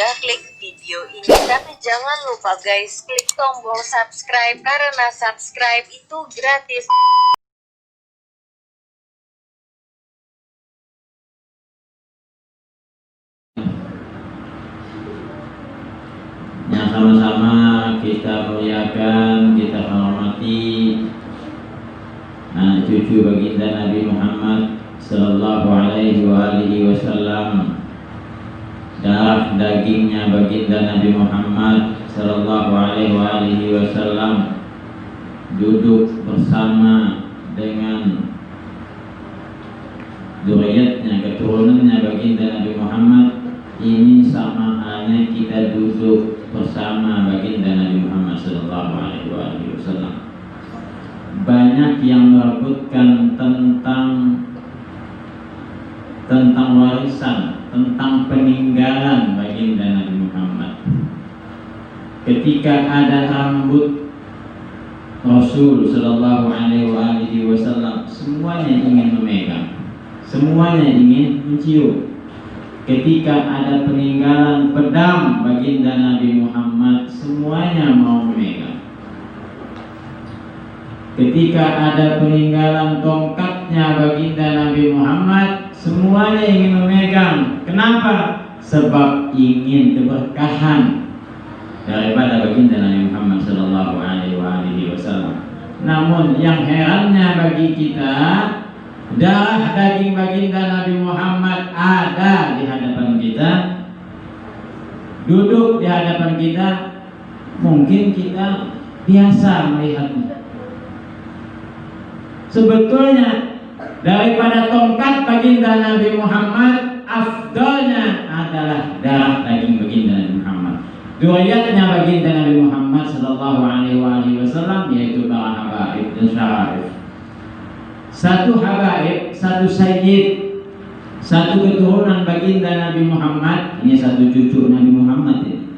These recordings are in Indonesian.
udah klik video ini, tapi jangan lupa guys klik tombol subscribe karena subscribe itu gratis. Yang sama-sama kita muliakan, kita hormati anak cucu baginda Nabi Muhammad sallallahu alaihi wasallam, darah dagingnya baginda Nabi Muhammad sallallahu alaihi wasallam, duduk bersama dengan zuriatnya, keturunannya baginda Nabi Muhammad. Ini sama halnya kita duduk bersama baginda Nabi Muhammad sallallahu alaihi wasallam. Banyak yang merebutkan tentang warisan, tentang peninggalan baginda Nabi Muhammad. Ketika ada rambut Rasul sallallahu alaihi wasallam, semuanya ingin memegang, semuanya ingin mencium. Ketika ada peninggalan pedang baginda Nabi Muhammad, semuanya mau memegang. Ketika ada peninggalan tongkatnya baginda Nabi Muhammad, semuanya ingin memegang. Kenapa? Sebab ingin keberkahan daripada baginda Nabi Muhammad sallallahu alaihi wasallam. Namun yang herannya bagi kita, darah daging baginda Nabi Muhammad ada di hadapan kita, duduk di hadapan kita, mungkin kita biasa melihatnya. Sebetulnya daripada tongkat baginda Nabi Muhammad, afdalnya adalah darah daging baginda Nabi Muhammad. Zuriatnya baginda Nabi Muhammad sallallahu alaihi wasallam, yaitu para habaib dan syarif. Satu habaib, satu sayyid, satu keturunan baginda Nabi Muhammad. Ini satu cucu Nabi Muhammad ini.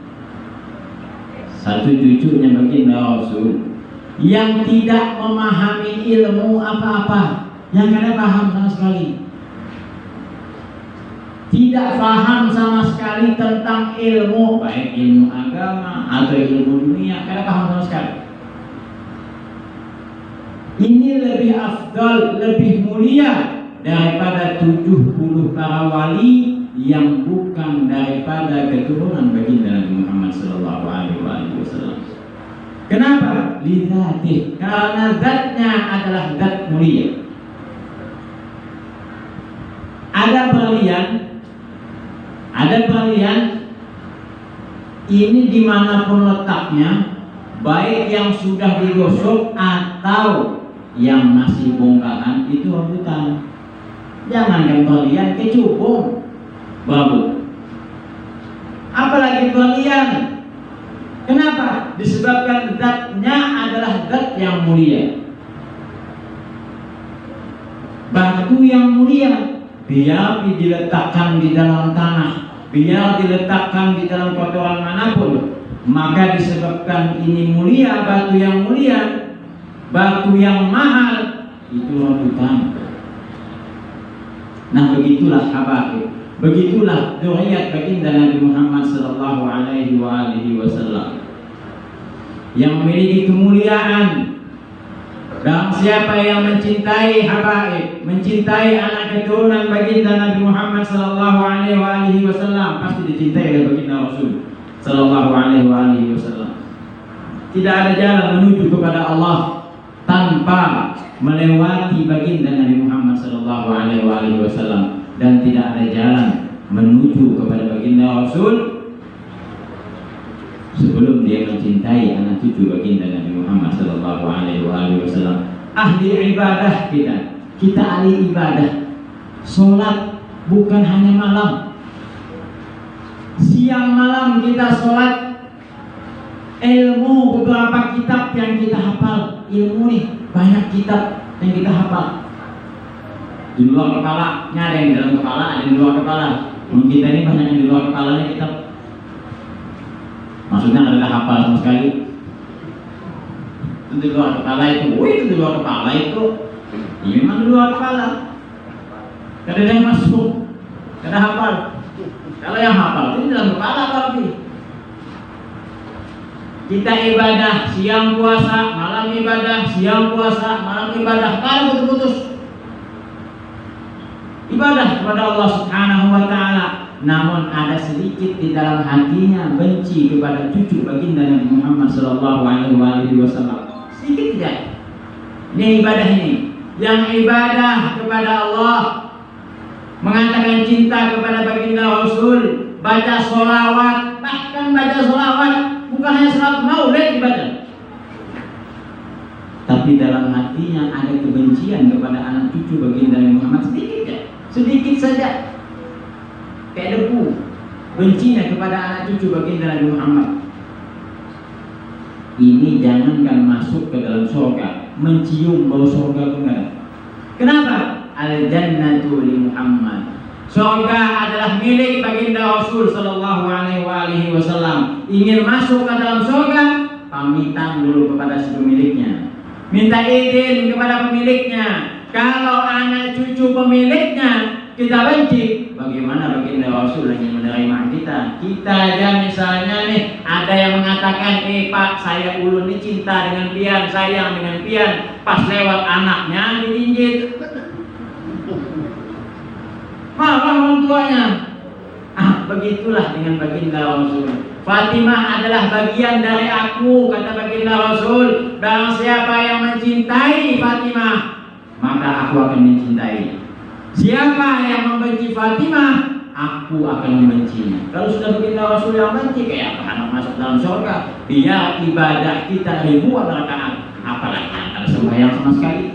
Satu cucunya baginda Rasul yang tidak memahami ilmu apa-apa, yang tidak paham sama sekali, tidak paham sama sekali tentang ilmu, baik ilmu agama atau ilmu dunia, tidak paham sama sekali. Ini lebih afdal, lebih mulia daripada 70 para wali yang bukan daripada keturunan baginda Nabi Muhammad sallallahu alaihi wasallam. Kenapa? Lidzatih, karena zatnya adalah zat mulia. Ada berlian ini dimanapun letaknya, baik yang sudah digosok atau yang masih bongkahan, itu rebutan. Jangankan berlian, kecubung berebut. Apalagi berlian. Kenapa? Disebabkan zatnya adalah zat yang mulia. Batu yang mulia, biar diletakkan di dalam tanah, biar diletakkan di dalam kotoran manapun, maka disebabkan ini mulia, batu yang mulia, batu yang mahal, itu rebutan. Nah, begitulah habaib, begitulah zuriat baginda Nabi Muhammad sallallahu alaihi wasallam yang memiliki kemuliaan. Dan siapa yang mencintai habaib, mencintai anak keturunan baginda Nabi Muhammad sallallahu alaihi wasallam, pasti dicintai oleh baginda Rasul sallallahu alaihi wasallam. Tidak ada jalan menuju kepada Allah tanpa melewati baginda Nabi Muhammad sallallahu alaihi wasallam, dan tidak ada jalan menuju kepada baginda Rasul sebelum dia mencintai anak cucu baginda Nabi Muhammad sallallahu alaihi wasallam. Ahli ibadah kita ahli ibadah. Salat bukan hanya malam, siang malam kita salat. Ilmu, beberapa kitab yang kita hafal, ilmu nih banyak kitab yang kita hafal. Di luar kepala, ada yang di dalam kepala, ada yang di luar kepala. Kita ini banyak yang di luar kepalanya kitab. Maksudnya adalah hafal sama sekali. Itu di luar kepala itu, itu di luar kepala itu. Ya memang di luar kepala. Kada ada yang masuk, kada hafal. Kalau yang hafal itu dalam kepala berarti. Kita ibadah siang puasa, malam ibadah, siang puasa, malam ibadah, kalau putus-putus. Ibadah kepada Allah Subhanahu wa taala, namun ada sedikit di dalam hatinya benci kepada cucu baginda Nabi Muhammad sallallahu alaihi wasallam. Sedikit saja. Ini ibadah ini. Yang ibadah kepada Allah, mengatakan cinta kepada baginda Rasul, baca sholawat, bahkan baca sholawat bukan hanya salat maulid ibadah, tapi dalam hatinya ada kebencian kepada anak cucu baginda Nabi Muhammad sedikit saja, kayak debu, bencinya kepada anak cucu baginda Nabi Muhammad. Ini jangankan masuk ke dalam surga, mencium bau surga pun ada. Kenapa? Al-jannatu li Muhammad. Surga adalah milik baginda Rasul sallallahu alaihi wasallam. Ingin masuk ke dalam surga, pamitan dulu kepada si pemiliknya. Minta izin kepada pemiliknya. Kalau anak cucu pemiliknya kita benci, bagaimana baginda Rasul ingin menerima kita? Kita aja misalnya nih, ada yang mengatakan, Pak, saya ulun ini cinta dengan pian, sayang dengan pian, pas lewat anaknya diinjit. Marah orang tuanya. Begitulah dengan baginda Rasul. Fatimah adalah bagian dari aku, kata baginda Rasul. Barang siapa yang mencintai Fatimah, maka aku akan mencintai. Siapa yang membenci Fatimah, aku akan membencinya. Kalau sudah baginda Rasul yang benci, kayak apa anak masuk dalam surga? Biar ibadah kita ribuan rakaat, apalagi ada sembahyang sama sekali.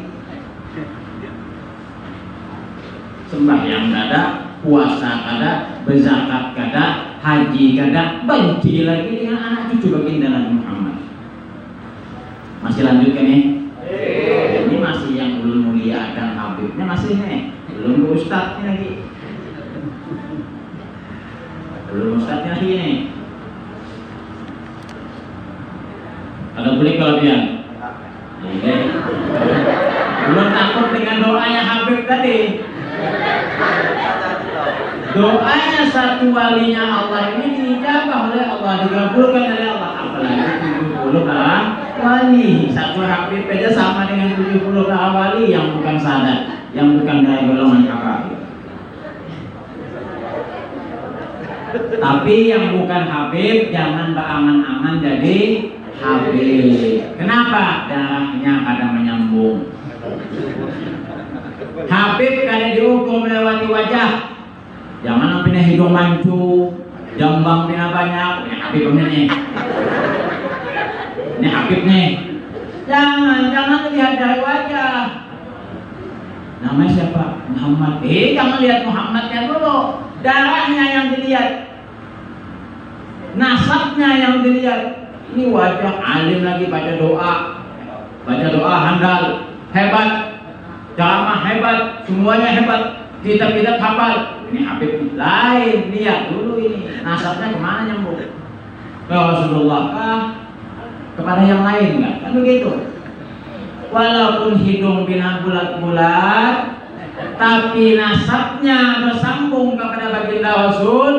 Sembahyang kada, puasa kada, berzakat kada, haji kada, benci lagi dengan anak cucu baginda Nabi Muhammad. Masih lanjutkan nih? Ini masih yang belum mulia dan habibnya masih nih, belum ustadznya lagi, belum ustadznya lagi nih. Ada boleh kelebihan? Belum takut dengan doanya Habib tadi. Doanya satu walinya Allah ini diijabah oleh Allah, dikabulkan oleh Allah. Apalagi 70 orang wali. Satu Habib aja sama dengan 70 orang wali yang bukan sadat, yang bukan dari golongan kafir. Tapi yang bukan Habib jangan berangan-angan jadi Habib. Kenapa? Darahnya kadang menyambung. Habib kada diukur melewati wajah. Jangan sampai hidung mancu, jambang pina banyak. Ini Habib ini. Ini Habib nih. Jangan lihat dari wajah. Namanya siapa? Muhammad. Jangan lihat Muhammadnya dulu. Darahnya yang dilihat. Nasabnya yang dilihat. Ini wajah alim lagi baca doa. Baca doa handal, hebat. Ceramah hebat, semuanya hebat. Kitab-kitab hafal. Ini Habib lain, lihat dulu ini nasabnya kemana nyambung? Ke Rasulullah kah? Kepada yang lain enggak? Kan begitu. Walaupun hidung bina bulat-bulat, tapi nasabnya bersambung kepada baginda Rasul.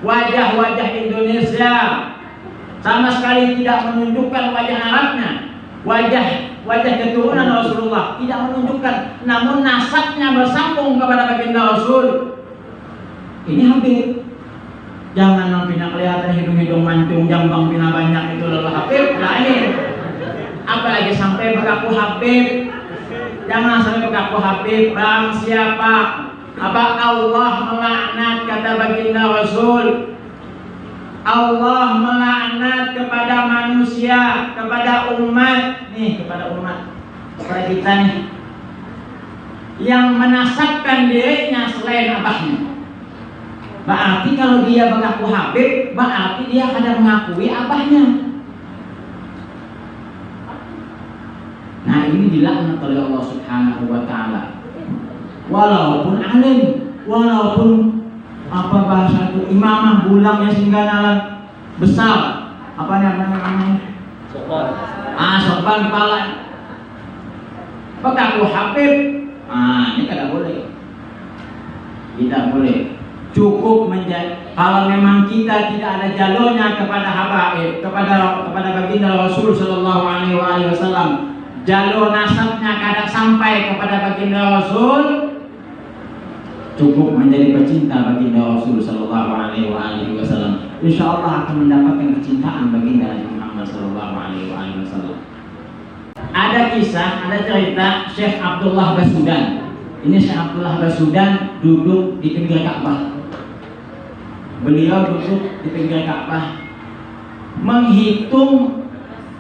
Wajah-wajah Indonesia sama sekali tidak menunjukkan wajah Arabnya. Wajah keturunan Rasulullah tidak menunjukkan, namun nasabnya bersambung kepada baginda Rasul. Ini Habib. Jangan nampaknya kelihatan hidung-hidung mancung, jambang pina banyak itu adalah Habib lain. Apalagi sampai berlaku Habib. Jangan sampai berlaku Habib. Barang siapa apa Allah melaknat, kata baginda Rasul. Allah melaknat kepada manusia, kepada umat nih, kepada umat, kepada kita nih, yang menasabkan dirinya selain abahnya. Berarti kalau dia mengaku Habib, berarti dia akan mengakui abahnya. Nah, ini dilaknat oleh Allah Subhanahu wa taala. Walaupun alim, walaupun apa bahasa itu imamah bulang yang singgah nalan besar, apa namanya? Sopan kepala. Mengaku Habib, ini tidak boleh. Tidak boleh. Cukup menjadi, kalau memang kita tidak ada jalurnya kepada habaib, kepada baginda Rasul Shallallahu Alaihi Wasallam, jalur nasabnya kadang sampai kepada baginda Rasul, cukup menjadi pecinta baginda Rasul Shallallahu Alaihi Wasallam. Insya Allah akan mendapatkan kecintaan baginda Nabi Muhammad Shallallahu Alaihi Wasallam. Ada kisah, ada cerita Syekh Abdullah Basudan. Ini Syekh Abdullah Basudan duduk di pinggir Ka'bah. Beliau duduk di pinggir Ka'bah menghitung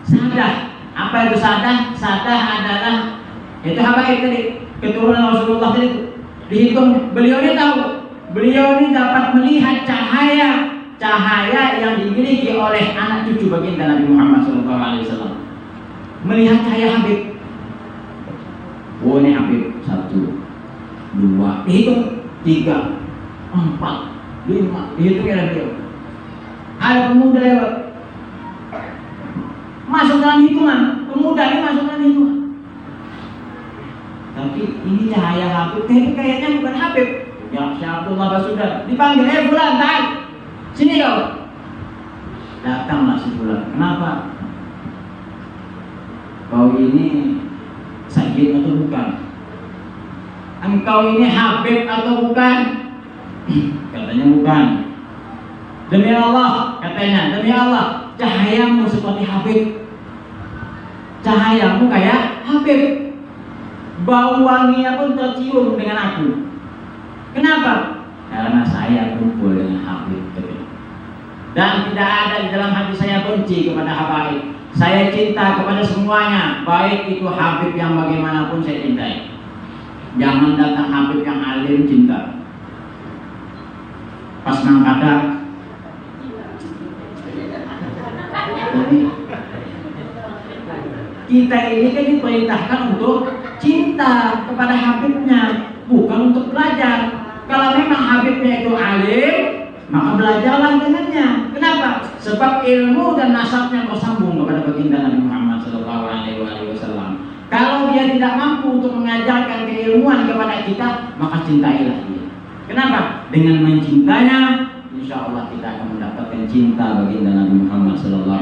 sadah. Apa itu sadah? Sadah adalah itu habaib tadi, keturunan Rasulullah tadi. Dihitung. Beliau ini tahu. Beliau ini dapat melihat cahaya yang dimiliki oleh anak cucu baginda Nabi Muhammad SAW. Melihat cahaya Habib. Oh, ini Habib 1, 2, dihitung 3, 4, 5, dihitung ya beliau. Ada pemuda lewat, masuk dalam hitungan. Pemuda ini masuk dalam hitungan. Tapi ini cahaya Habib, kayaknya bukan Habib. Ya, Syekh Abdullah Basudan dipanggil, bulan, tahan, sini kau. Datanglah si bulan. Kenapa? Kau ini Sayyid atau bukan? Engkau ini Habib atau bukan? Katanya bukan. Demi Allah, katanya, demi Allah, cahayamu seperti Habib. Cahayamu kayak Habib. Bau wanginya pun tercium dengan aku. Kenapa? Karena saya kumpul dengan Habib. Dan tidak ada di dalam hati saya benci kepada habaib. Saya cinta kepada semuanya, baik itu Habib yang bagaimanapun saya cintai. Jangan datang Habib yang alim cinta. Pas mangkada. Jadi kita ini kan diperintahkan untuk cinta kepada Habibnya, bukan untuk belajar. Kalau memang Habibnya itu alim, maka belajarlah dengannya. Kenapa? Sebab ilmu dan nasabnya bersambung kepada baginda Nabi Muhammad SAW. Kalau dia tidak mampu untuk mengajarkan keilmuan kepada kita, maka cintailah dia. Kenapa? Dengan mencintanya, insya Allah kita akan mendapatkan cinta baginda Nabi Muhammad SAW.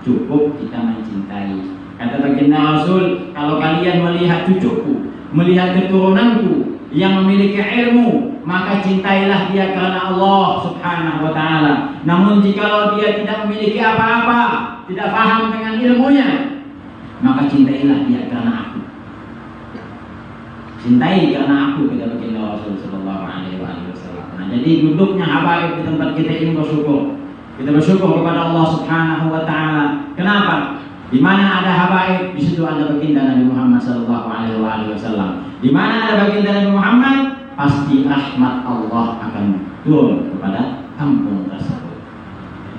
Cukup kita mencintai. Kata baginda Rasul, kalau kalian melihat cucuku, melihat keturunanku yang memiliki ilmu, maka cintailah dia karena Allah Subhanahu wa ta'ala. Namun jikalau dia tidak memiliki apa-apa, tidak paham dengan ilmunya, maka cintailah dia karena aku. Cintai karena aku, kata baginda Rasul sallallahu alaihi wasallam. Nah, jadi duduknya habaib di tempat kita ini bersyukur. Kita bersyukur kepada Allah Subhanahu wa ta'ala. Kenapa? Di mana ada habaib, di situ ada baginda Nabi Muhammad sallallahu alaihi wasallam. Di mana ada baginda Nabi Muhammad, pasti rahmat Allah akan turun kepada kampung tersebut.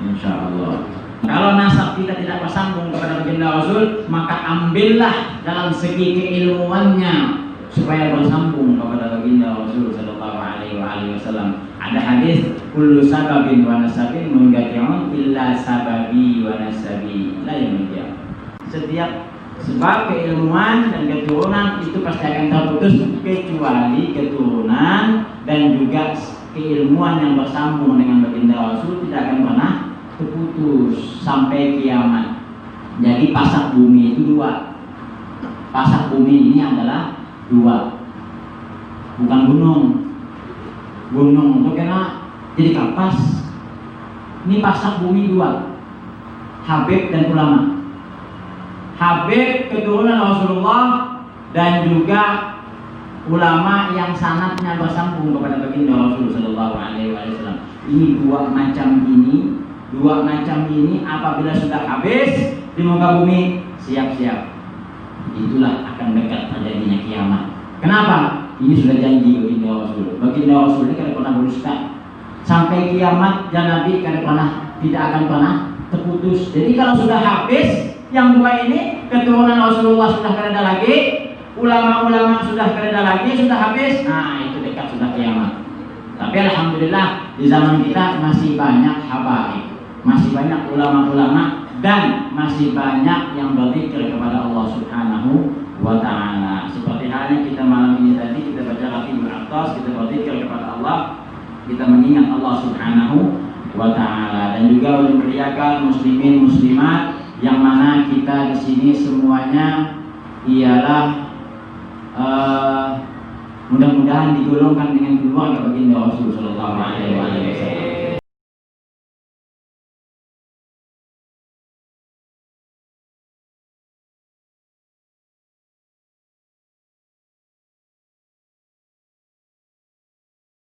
Insyaallah. Kalau nasab kita tidak bersambung kepada baginda Rasul, maka ambillah dalam segi keilmuannya supaya bersambung kepada baginda Rasul sallallahu alaihi wasallam. Ada hadis, kullu sababin wa nasabin munqati'un illa sababi wa nasabi la yunqati'. Setiap sebab keilmuan dan keturunan itu pasti akan terputus kecuali keturunan dan juga keilmuan yang bersambung dengan baginda Rasul tidak akan pernah terputus sampai kiamat. Jadi pasak bumi itu 2. Pasak bumi ini adalah 2, bukan gunung. Gunung itu kena jadi kapas. Ini pasak bumi 2, Habib dan ulama. Habib keturunan Rasulullah dan juga ulama yang sanadnya bersambung kepada baginda Rasul sallallahu alaihi wasallam. Ini 2 macam ini apabila sudah habis di muka bumi, siap-siap. Itulah akan dekat terjadinya kiamat. Kenapa? Ini sudah janji baginda Rasul. Baginda Rasul ini tidak pernah berdusta. Sampai kiamat dan Nabi tidak akan pernah terputus. Jadi kalau sudah habis yang 2 ini, keturunan Rasulullah sudah tidak ada lagi, ulama-ulama sudah tidak ada lagi, sudah habis. Nah, itu dekat sudah kiamat. Tapi alhamdulillah di zaman kita masih banyak habaib, masih banyak ulama-ulama, dan masih banyak yang berzikir kepada Allah Subhanahu wa ta'ala. Seperti halnya kita malam ini tadi kita baca raqibul atas, kita berzikir kepada Allah, kita mengingat Allah Subhanahu wa taala, dan juga memuliakan muslimin muslimat yang mana kita di sini semuanya ialah mudah-mudahan digolongkan dengan keluarga baginda Rasul sallallahu alaihi